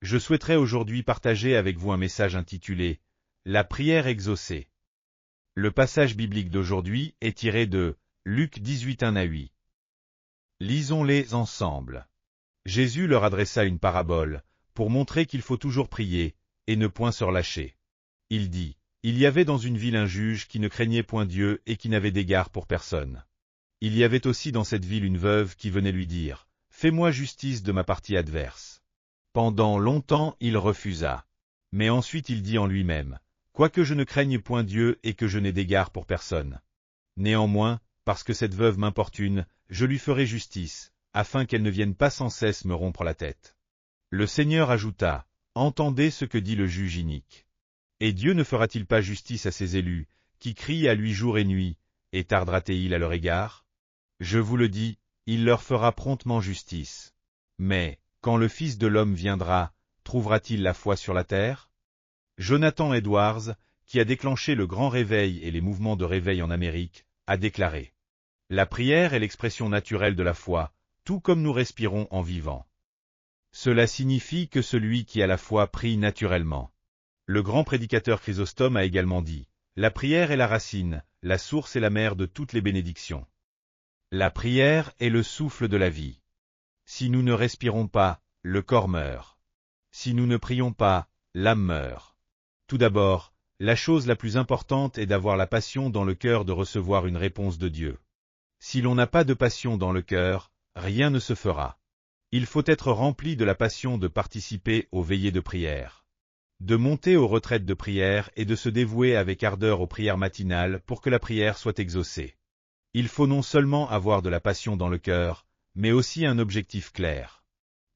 Je souhaiterais aujourd'hui partager avec vous un message intitulé « La prière exaucée ». Le passage biblique d'aujourd'hui est tiré de Luc 18, 1-8. Lisons-les ensemble. Jésus leur adressa une parabole, pour montrer qu'il faut toujours prier, et ne point se relâcher. Il dit, il y avait dans une ville un juge qui ne craignait point Dieu et qui n'avait d'égard pour personne. Il y avait aussi dans cette ville une veuve qui venait lui dire, « Fais-moi justice de ma partie adverse. » Pendant longtemps il refusa. Mais ensuite il dit en lui-même, « Quoique je ne craigne point Dieu et que je n'ai d'égard pour personne. Néanmoins, parce que cette veuve m'importune, je lui ferai justice, afin qu'elle ne vienne pas sans cesse me rompre la tête. » Le Seigneur ajouta, « Entendez ce que dit le juge inique. Et Dieu ne fera-t-il pas justice à ses élus, qui crient à lui jour et nuit, et tardera-t-il à leur égard? Je vous le dis, il leur fera promptement justice. Mais, quand le Fils de l'homme viendra, trouvera-t-il la foi sur la terre? » Jonathan Edwards, qui a déclenché le grand réveil et les mouvements de réveil en Amérique, a déclaré « La prière est l'expression naturelle de la foi, tout comme nous respirons en vivant. Cela signifie que celui qui a la foi prie naturellement. » Le grand prédicateur Chrysostome a également dit « La prière est la racine, la source et la mère de toutes les bénédictions. La prière est le souffle de la vie. Si nous ne respirons pas, le corps meurt. Si nous ne prions pas, l'âme meurt. » Tout d'abord, la chose la plus importante est d'avoir la passion dans le cœur de recevoir une réponse de Dieu. Si l'on n'a pas de passion dans le cœur, rien ne se fera. Il faut être rempli de la passion de participer aux veillées de prière, de monter aux retraites de prière et de se dévouer avec ardeur aux prières matinales pour que la prière soit exaucée. Il faut non seulement avoir de la passion dans le cœur, mais aussi un objectif clair.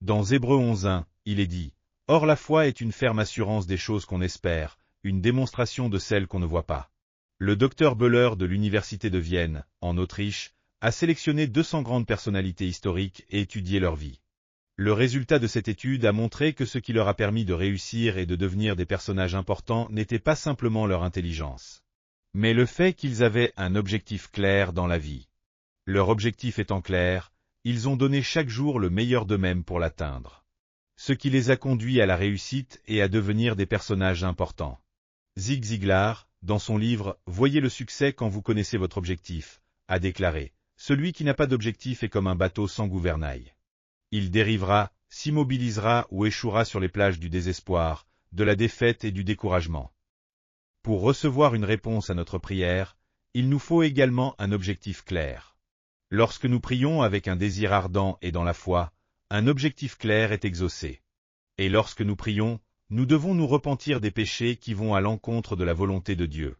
Dans Hébreux 11:1, il est dit « Or la foi est une ferme assurance des choses qu'on espère, une démonstration de celles qu'on ne voit pas. » Le docteur Böhler de l'Université de Vienne, en Autriche, a sélectionné 200 grandes personnalités historiques et étudié leur vie. Le résultat de cette étude a montré que ce qui leur a permis de réussir et de devenir des personnages importants n'était pas simplement leur intelligence, mais le fait qu'ils avaient un objectif clair dans la vie. Leur objectif étant clair, ils ont donné chaque jour le meilleur d'eux-mêmes pour l'atteindre. Ce qui les a conduits à la réussite et à devenir des personnages importants. Zig Ziglar, dans son livre « Voyez le succès quand vous connaissez votre objectif », a déclaré « Celui qui n'a pas d'objectif est comme un bateau sans gouvernail. Il dérivera, s'immobilisera ou échouera sur les plages du désespoir, de la défaite et du découragement. » Pour recevoir une réponse à notre prière, il nous faut également un objectif clair. Lorsque nous prions avec un désir ardent et dans la foi, un objectif clair est exaucé. Et lorsque nous prions, nous devons nous repentir des péchés qui vont à l'encontre de la volonté de Dieu.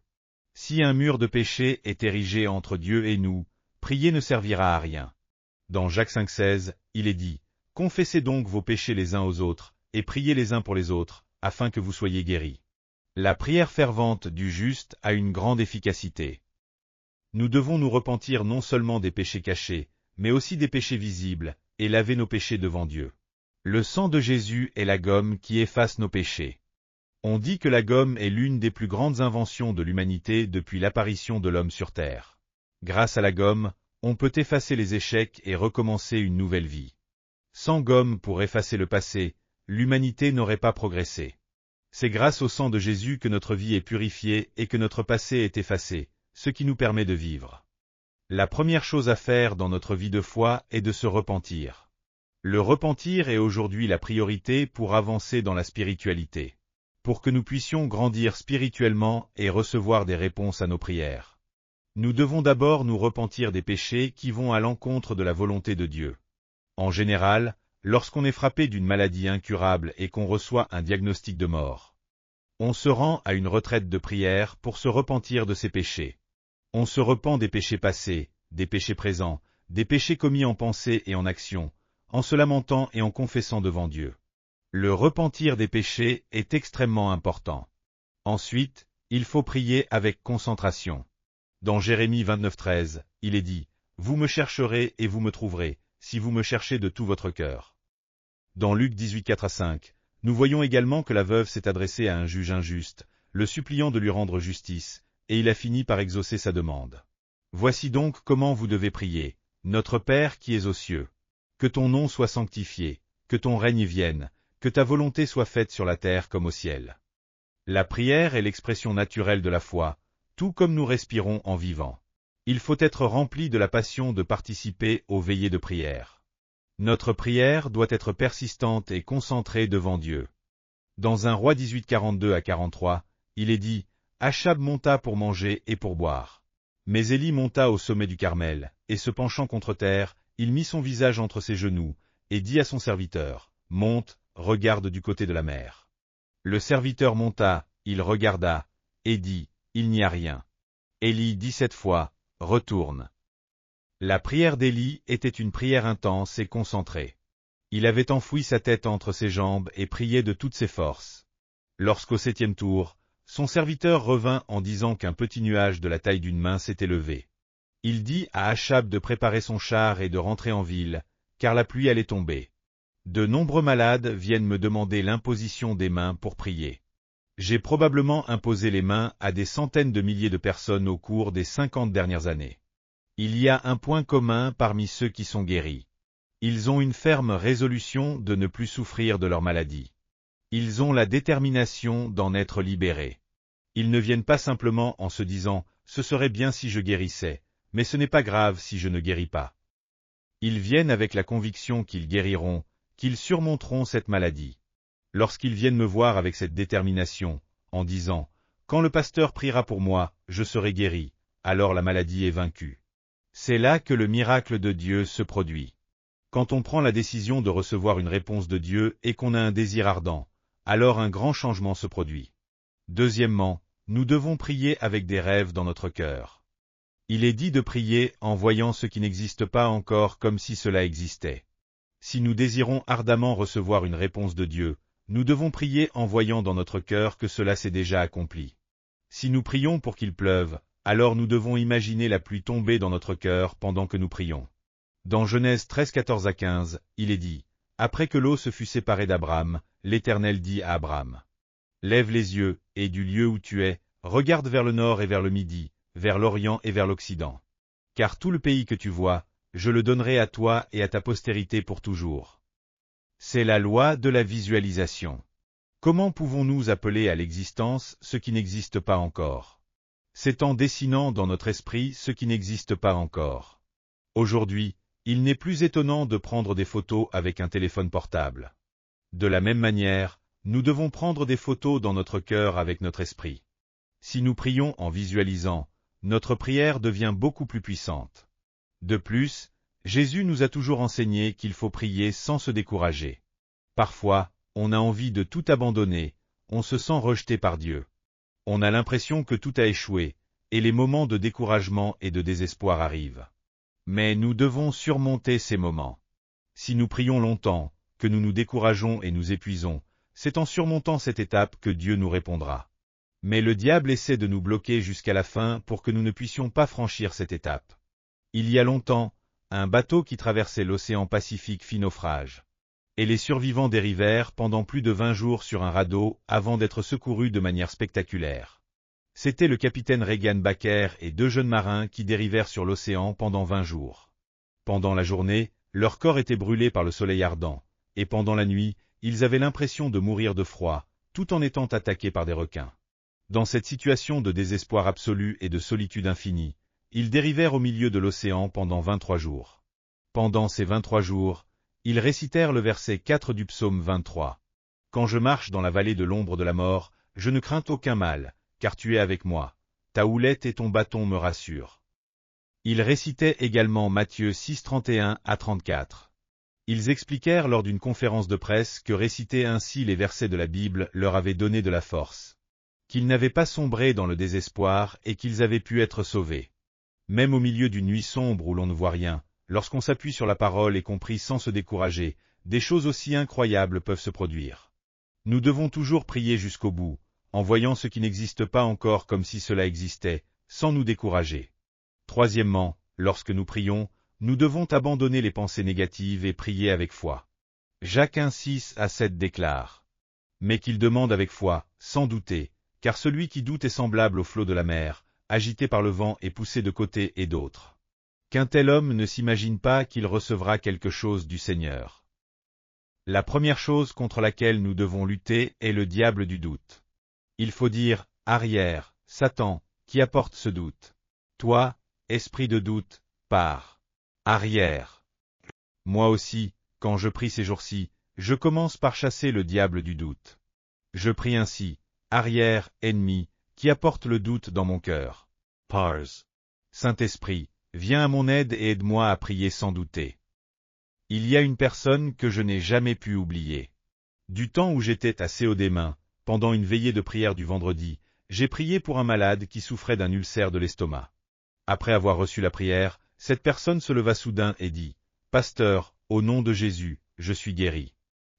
Si un mur de péché est érigé entre Dieu et nous, prier ne servira à rien. Dans Jacques 5,16, il est dit « Confessez donc vos péchés les uns aux autres, et priez les uns pour les autres, afin que vous soyez guéris. » La prière fervente du juste a une grande efficacité. Nous devons nous repentir non seulement des péchés cachés, mais aussi des péchés visibles, et laver nos péchés devant Dieu. Le sang de Jésus est la gomme qui efface nos péchés. On dit que la gomme est l'une des plus grandes inventions de l'humanité depuis l'apparition de l'homme sur Terre. Grâce à la gomme, on peut effacer les échecs et recommencer une nouvelle vie. Sans gomme pour effacer le passé, l'humanité n'aurait pas progressé. C'est grâce au sang de Jésus que notre vie est purifiée et que notre passé est effacé, ce qui nous permet de vivre. La première chose à faire dans notre vie de foi est de se repentir. Le repentir est aujourd'hui la priorité pour avancer dans la spiritualité, pour que nous puissions grandir spirituellement et recevoir des réponses à nos prières. Nous devons d'abord nous repentir des péchés qui vont à l'encontre de la volonté de Dieu. En général, lorsqu'on est frappé d'une maladie incurable et qu'on reçoit un diagnostic de mort, on se rend à une retraite de prière pour se repentir de ses péchés. On se repent des péchés passés, des péchés présents, des péchés commis en pensée et en action, en se lamentant et en confessant devant Dieu. Le repentir des péchés est extrêmement important. Ensuite, il faut prier avec concentration. Dans Jérémie 29,13, il est dit « Vous me chercherez et vous me trouverez, si vous me cherchez de tout votre cœur. » Dans Luc 18,4-5, nous voyons également que la veuve s'est adressée à un juge injuste, le suppliant de lui rendre justice, et il a fini par exaucer sa demande. Voici donc comment vous devez prier. Notre Père qui es aux cieux. Que ton nom soit sanctifié, que ton règne vienne, que ta volonté soit faite sur la terre comme au ciel. La prière est l'expression naturelle de la foi, tout comme nous respirons en vivant. Il faut être rempli de la passion de participer aux veillées de prière. Notre prière doit être persistante et concentrée devant Dieu. Dans 1 Roi 18, 42 à 43, il est dit, « Achab monta pour manger et pour boire. Mais Élie monta au sommet du Carmel, et se penchant contre terre, il mit son visage entre ses genoux, et dit à son serviteur, « Monte, regarde du côté de la mer. » Le serviteur monta, il regarda, et dit, « Il n'y a rien. » Élie dit cette fois, « Retourne. » La prière d'Élie était une prière intense et concentrée. Il avait enfoui sa tête entre ses jambes et priait de toutes ses forces. Lorsqu'au 7e tour, son serviteur revint en disant qu'un petit nuage de la taille d'une main s'était levé. Il dit à Achab de préparer son char et de rentrer en ville, car la pluie allait tomber. De nombreux malades viennent me demander l'imposition des mains pour prier. J'ai probablement imposé les mains à des centaines de milliers de personnes au cours des 50 dernières années. Il y a un point commun parmi ceux qui sont guéris. Ils ont une ferme résolution de ne plus souffrir de leur maladie. Ils ont la détermination d'en être libérés. Ils ne viennent pas simplement en se disant « ce serait bien si je guérissais, mais ce n'est pas grave si je ne guéris pas ». Ils viennent avec la conviction qu'ils guériront, qu'ils surmonteront cette maladie. Lorsqu'ils viennent me voir avec cette détermination, en disant « quand le pasteur priera pour moi, je serai guéri », alors la maladie est vaincue. C'est là que le miracle de Dieu se produit. Quand on prend la décision de recevoir une réponse de Dieu et qu'on a un désir ardent, alors un grand changement se produit. Deuxièmement, nous devons prier avec des rêves dans notre cœur. Il est dit de prier en voyant ce qui n'existe pas encore comme si cela existait. Si nous désirons ardemment recevoir une réponse de Dieu, nous devons prier en voyant dans notre cœur que cela s'est déjà accompli. Si nous prions pour qu'il pleuve, alors nous devons imaginer la pluie tomber dans notre cœur pendant que nous prions. Dans Genèse 13, 14 à 15, il est dit, « Après que l'eau se fut séparée d'Abraham, l'Éternel dit à Abraham, « Lève les yeux, et du lieu où tu es, regarde vers le nord et vers le midi, vers l'Orient et vers l'Occident. Car tout le pays que tu vois, je le donnerai à toi et à ta postérité pour toujours. » C'est la loi de la visualisation. Comment pouvons-nous appeler à l'existence ce qui n'existe pas encore? C'est en dessinant dans notre esprit ce qui n'existe pas encore. Aujourd'hui, il n'est plus étonnant de prendre des photos avec un téléphone portable. De la même manière, nous devons prendre des photos dans notre cœur avec notre esprit. Si nous prions en visualisant, notre prière devient beaucoup plus puissante. De plus, Jésus nous a toujours enseigné qu'il faut prier sans se décourager. Parfois, on a envie de tout abandonner, on se sent rejeté par Dieu. On a l'impression que tout a échoué, et les moments de découragement et de désespoir arrivent. Mais nous devons surmonter ces moments. Si nous prions longtemps, que nous nous décourageons et nous épuisons, c'est en surmontant cette étape que Dieu nous répondra. Mais le diable essaie de nous bloquer jusqu'à la fin pour que nous ne puissions pas franchir cette étape. Il y a longtemps, un bateau qui traversait l'océan Pacifique fit naufrage. Et les survivants dérivèrent pendant plus de 20 jours sur un radeau avant d'être secourus de manière spectaculaire. C'était le capitaine Regan Baker et 2 jeunes marins qui dérivèrent sur l'océan pendant 20 jours. Pendant la journée, leur corps était brûlé par le soleil ardent, et pendant la nuit, ils avaient l'impression de mourir de froid, tout en étant attaqués par des requins. Dans cette situation de désespoir absolu et de solitude infinie, ils dérivèrent au milieu de l'océan pendant 23 jours. Pendant ces 23 jours, ils récitèrent le verset 4 du psaume 23. « Quand je marche dans la vallée de l'ombre de la mort, je ne crains aucun mal, car tu es avec moi. Ta houlette et ton bâton me rassurent. » Ils récitaient également Matthieu 6, 31 à 34. Ils expliquèrent lors d'une conférence de presse que réciter ainsi les versets de la Bible leur avait donné de la force. Qu'ils n'avaient pas sombré dans le désespoir et qu'ils avaient pu être sauvés. Même au milieu d'une nuit sombre où l'on ne voit rien, lorsqu'on s'appuie sur la parole et qu'on prie sans se décourager, des choses aussi incroyables peuvent se produire. Nous devons toujours prier jusqu'au bout, en voyant ce qui n'existe pas encore comme si cela existait, sans nous décourager. Troisièmement, lorsque nous prions, nous devons abandonner les pensées négatives et prier avec foi. Jacques 1, 6 à 7 déclare. Mais qu'il demande avec foi, sans douter, car celui qui doute est semblable au flot de la mer, agité par le vent et poussé de côté et d'autre. Qu'un tel homme ne s'imagine pas qu'il recevra quelque chose du Seigneur. La première chose contre laquelle nous devons lutter est le diable du doute. Il faut dire, arrière, Satan, qui apporte ce doute. Toi, esprit de doute, pars. Arrière. Moi aussi, quand je prie ces jours-ci, je commence par chasser le diable du doute. Je prie ainsi, arrière, ennemi, qui apporte le doute dans mon cœur. Pars. Saint-Esprit, viens à mon aide et aide-moi à prier sans douter. Il y a une personne que je n'ai jamais pu oublier. Du temps où j'étais à Céodémain, pendant une veillée de prière du vendredi, j'ai prié pour un malade qui souffrait d'un ulcère de l'estomac. Après avoir reçu la prière, cette personne se leva soudain et dit, « Pasteur, au nom de Jésus, je suis guéri. »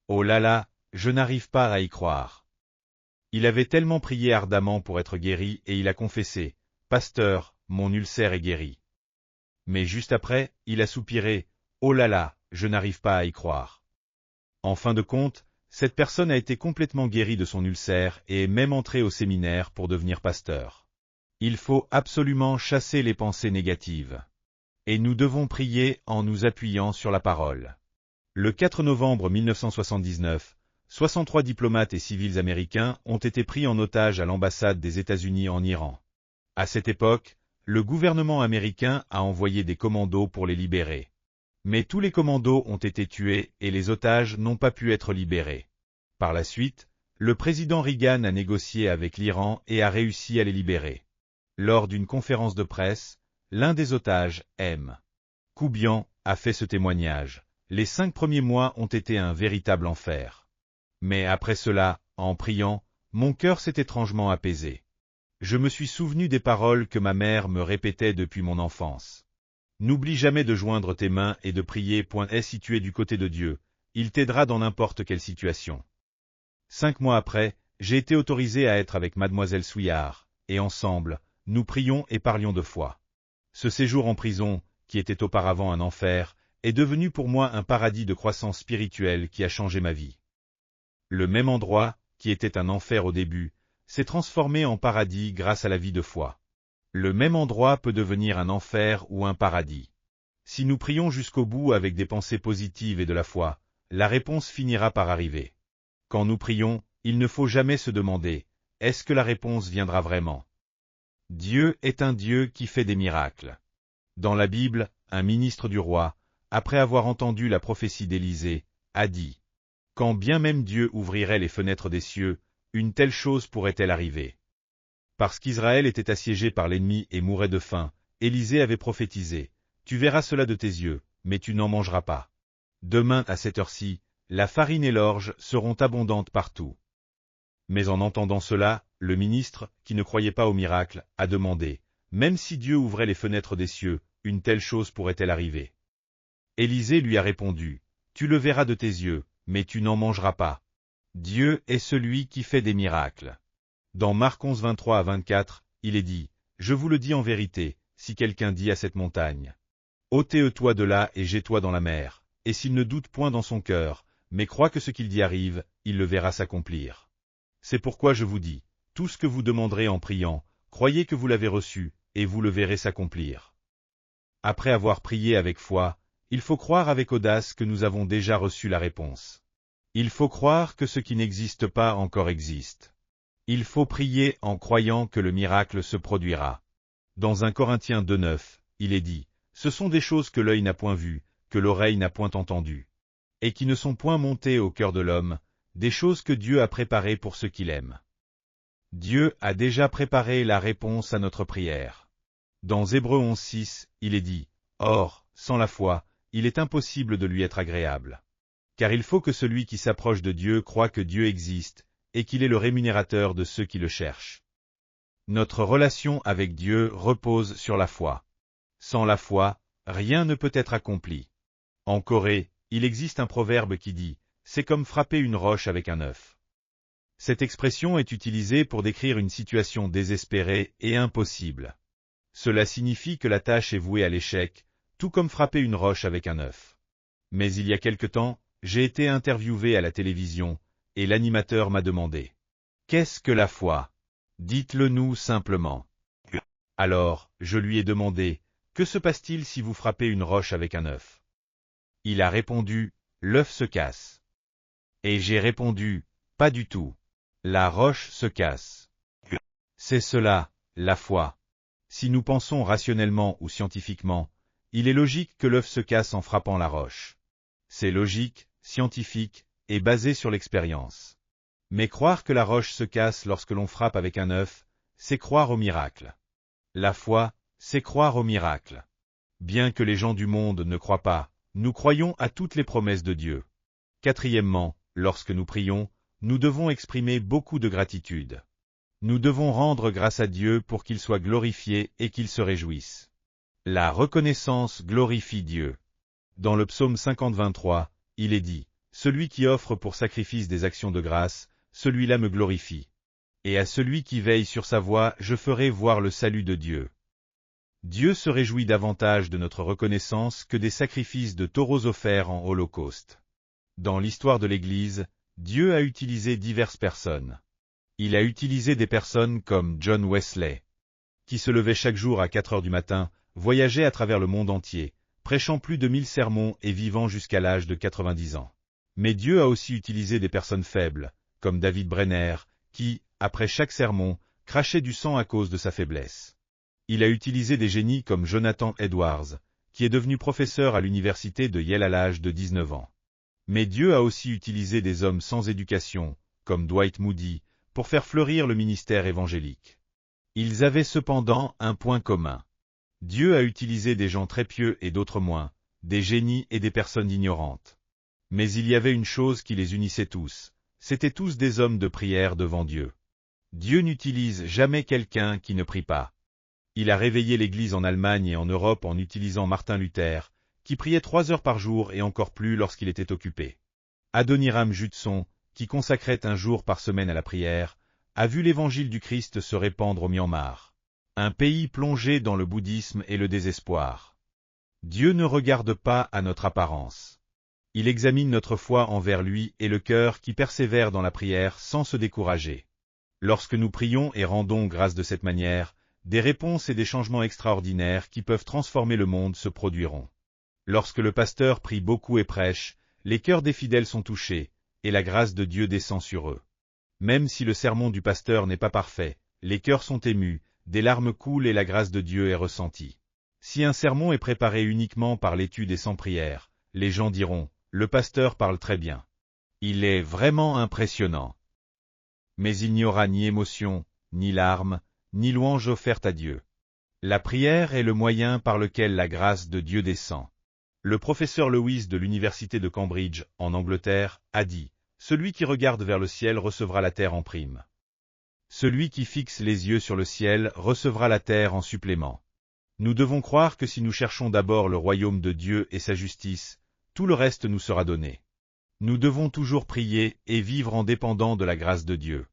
Oh là là, je n'arrive pas à y croire. Il avait tellement prié ardemment pour être guéri et il a confessé, « Pasteur, mon ulcère est guéri. » Mais juste après, il a soupiré, « Oh là là, je n'arrive pas à y croire. » En fin de compte, cette personne a été complètement guérie de son ulcère et est même entrée au séminaire pour devenir pasteur. Il faut absolument chasser les pensées négatives. Et nous devons prier en nous appuyant sur la parole. Le 4 novembre 1979, 63 diplomates et civils américains ont été pris en otage à l'ambassade des États-Unis en Iran. À cette époque, le gouvernement américain a envoyé des commandos pour les libérer. Mais tous les commandos ont été tués et les otages n'ont pas pu être libérés. Par la suite, le président Reagan a négocié avec l'Iran et a réussi à les libérer. Lors d'une conférence de presse, l'un des otages, M. Koubian, a fait ce témoignage. Les 5 premiers mois ont été un véritable enfer. Mais après cela, en priant, mon cœur s'est étrangement apaisé. Je me suis souvenu des paroles que ma mère me répétait depuis mon enfance. N'oublie jamais de joindre tes mains et de prier. Si tu es du côté de Dieu, il t'aidera dans n'importe quelle situation. 5 mois après, j'ai été autorisé à être avec mademoiselle Souillard, et ensemble, nous prions et parlions de foi. Ce séjour en prison, qui était auparavant un enfer, est devenu pour moi un paradis de croissance spirituelle qui a changé ma vie. Le même endroit, qui était un enfer au début, s'est transformé en paradis grâce à la vie de foi. Le même endroit peut devenir un enfer ou un paradis. Si nous prions jusqu'au bout avec des pensées positives et de la foi, la réponse finira par arriver. Quand nous prions, il ne faut jamais se demander, est-ce que la réponse viendra vraiment? Dieu est un Dieu qui fait des miracles. Dans la Bible, un ministre du roi, après avoir entendu la prophétie d'Élisée, a dit, « Quand bien même Dieu ouvrirait les fenêtres des cieux, une telle chose pourrait-elle arriver ?» Parce qu'Israël était assiégé par l'ennemi et mourait de faim, Élisée avait prophétisé, « Tu verras cela de tes yeux, mais tu n'en mangeras pas. Demain à cette heure-ci, la farine et l'orge seront abondantes partout. » Mais en entendant cela, le ministre, qui ne croyait pas au miracle, a demandé, « Même si Dieu ouvrait les fenêtres des cieux, une telle chose pourrait-elle arriver ?» Élisée lui a répondu, « Tu le verras de tes yeux, mais tu n'en mangeras pas. Dieu est celui qui fait des miracles. » Dans Marc 11, 23 à 24, il est dit, « Je vous le dis en vérité, si quelqu'un dit à cette montagne, « ôtez-toi de là et jette-toi dans la mer, » et s'il ne doute point dans son cœur, mais croit que ce qu'il dit arrive, il le verra s'accomplir. C'est pourquoi je vous dis, tout ce que vous demanderez en priant, croyez que vous l'avez reçu, et vous le verrez s'accomplir. Après avoir prié avec foi, il faut croire avec audace que nous avons déjà reçu la réponse. Il faut croire que ce qui n'existe pas encore existe. Il faut prier en croyant que le miracle se produira. Dans 1 Corinthiens 2,9, il est dit, « Ce sont des choses que l'œil n'a point vues, que l'oreille n'a point entendues, et qui ne sont point montées au cœur de l'homme, des choses que Dieu a préparées pour ceux qu'il aime. » Dieu a déjà préparé la réponse à notre prière. Dans Hébreux 11,6, il est dit, « Or, sans la foi, il est impossible de lui être agréable. Car il faut que celui qui s'approche de Dieu croie que Dieu existe, et qu'il est le rémunérateur de ceux qui le cherchent. » Notre relation avec Dieu repose sur la foi. Sans la foi, rien ne peut être accompli. En Corée, il existe un proverbe qui dit, « C'est comme frapper une roche avec un œuf. » Cette expression est utilisée pour décrire une situation désespérée et impossible. Cela signifie que la tâche est vouée à l'échec, tout comme frapper une roche avec un œuf. Mais il y a quelque temps, j'ai été interviewé à la télévision, et l'animateur m'a demandé, « Qu'est-ce que la foi? Dites-le nous simplement. » Alors, je lui ai demandé, « Que se passe-t-il si vous frappez une roche avec un œuf? » Il a répondu, « L'œuf se casse. » Et j'ai répondu, pas du tout. La roche se casse. C'est cela, la foi. Si nous pensons rationnellement ou scientifiquement, il est logique que l'œuf se casse en frappant la roche. C'est logique, scientifique, et basé sur l'expérience. Mais croire que la roche se casse lorsque l'on frappe avec un œuf, c'est croire au miracle. La foi, c'est croire au miracle. Bien que les gens du monde ne croient pas, nous croyons à toutes les promesses de Dieu. Quatrièmement, lorsque nous prions, nous devons exprimer beaucoup de gratitude. Nous devons rendre grâce à Dieu pour qu'il soit glorifié et qu'il se réjouisse. La reconnaissance glorifie Dieu. Dans le psaume 50-23, il est dit, « Celui qui offre pour sacrifice des actions de grâce, celui-là me glorifie. Et à celui qui veille sur sa voie, je ferai voir le salut de Dieu. » Dieu se réjouit davantage de notre reconnaissance que des sacrifices de taureaux offerts en holocauste. Dans l'histoire de l'Église, Dieu a utilisé diverses personnes. Il a utilisé des personnes comme John Wesley, qui se levait chaque jour à 4 heures du matin, voyageait à travers le monde entier, prêchant plus de 1000 sermons et vivant jusqu'à l'âge de 90 ans. Mais Dieu a aussi utilisé des personnes faibles, comme David Brenner, qui, après chaque sermon, crachait du sang à cause de sa faiblesse. Il a utilisé des génies comme Jonathan Edwards, qui est devenu professeur à l'université de Yale à l'âge de 19 ans. Mais Dieu a aussi utilisé des hommes sans éducation, comme Dwight Moody, pour faire fleurir le ministère évangélique. Ils avaient cependant un point commun. Dieu a utilisé des gens très pieux et d'autres moins, des génies et des personnes ignorantes. Mais il y avait une chose qui les unissait tous, c'étaient tous des hommes de prière devant Dieu. Dieu n'utilise jamais quelqu'un qui ne prie pas. Il a réveillé l'Église en Allemagne et en Europe en utilisant Martin Luther, qui priait 3 heures par jour et encore plus lorsqu'il était occupé. Adoniram Judson, qui consacrait un jour par semaine à la prière, a vu l'évangile du Christ se répandre au Myanmar, un pays plongé dans le bouddhisme et le désespoir. Dieu ne regarde pas à notre apparence. Il examine notre foi envers lui et le cœur qui persévère dans la prière sans se décourager. Lorsque nous prions et rendons grâce de cette manière, des réponses et des changements extraordinaires qui peuvent transformer le monde se produiront. Lorsque le pasteur prie beaucoup et prêche, les cœurs des fidèles sont touchés, et la grâce de Dieu descend sur eux. Même si le sermon du pasteur n'est pas parfait, les cœurs sont émus, des larmes coulent et la grâce de Dieu est ressentie. Si un sermon est préparé uniquement par l'étude et sans prière, les gens diront, le pasteur parle très bien. Il est vraiment impressionnant. Mais il n'y aura ni émotion, ni larmes, ni louange offerte à Dieu. La prière est le moyen par lequel la grâce de Dieu descend. Le professeur Lewis de l'université de Cambridge, en Angleterre, a dit, « Celui qui regarde vers le ciel recevra la terre en prime. Celui qui fixe les yeux sur le ciel recevra la terre en supplément. » Nous devons croire que si nous cherchons d'abord le royaume de Dieu et sa justice, tout le reste nous sera donné. Nous devons toujours prier et vivre en dépendant de la grâce de Dieu.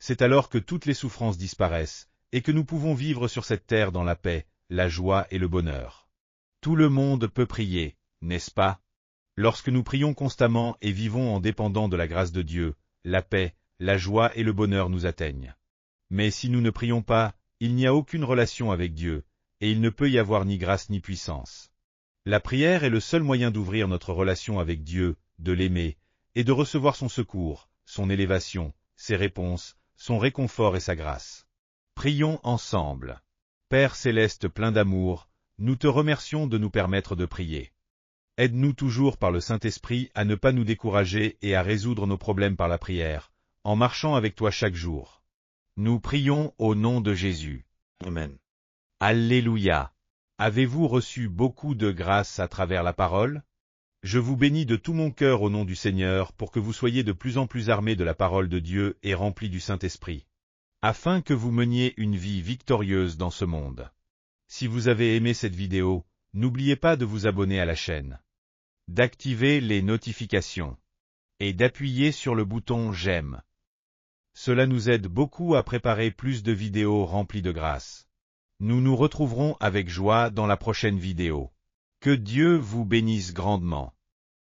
C'est alors que toutes les souffrances disparaissent, et que nous pouvons vivre sur cette terre dans la paix, la joie et le bonheur. Tout le monde peut prier, n'est-ce pas? Lorsque nous prions constamment et vivons en dépendant de la grâce de Dieu, la paix, la joie et le bonheur nous atteignent. Mais si nous ne prions pas, il n'y a aucune relation avec Dieu, et il ne peut y avoir ni grâce ni puissance. La prière est le seul moyen d'ouvrir notre relation avec Dieu, de l'aimer, et de recevoir son secours, son élévation, ses réponses, son réconfort et sa grâce. Prions ensemble. Père céleste plein d'amour, nous te remercions de nous permettre de prier. Aide-nous toujours par le Saint-Esprit à ne pas nous décourager et à résoudre nos problèmes par la prière, en marchant avec toi chaque jour. Nous prions au nom de Jésus. Amen. Alléluia. Avez-vous reçu beaucoup de grâce à travers la parole? Je vous bénis de tout mon cœur au nom du Seigneur pour que vous soyez de plus en plus armés de la parole de Dieu et remplis du Saint-Esprit, afin que vous meniez une vie victorieuse dans ce monde. Si vous avez aimé cette vidéo, n'oubliez pas de vous abonner à la chaîne, d'activer les notifications et d'appuyer sur le bouton j'aime. Cela nous aide beaucoup à préparer plus de vidéos remplies de grâce. Nous nous retrouverons avec joie dans la prochaine vidéo. Que Dieu vous bénisse grandement.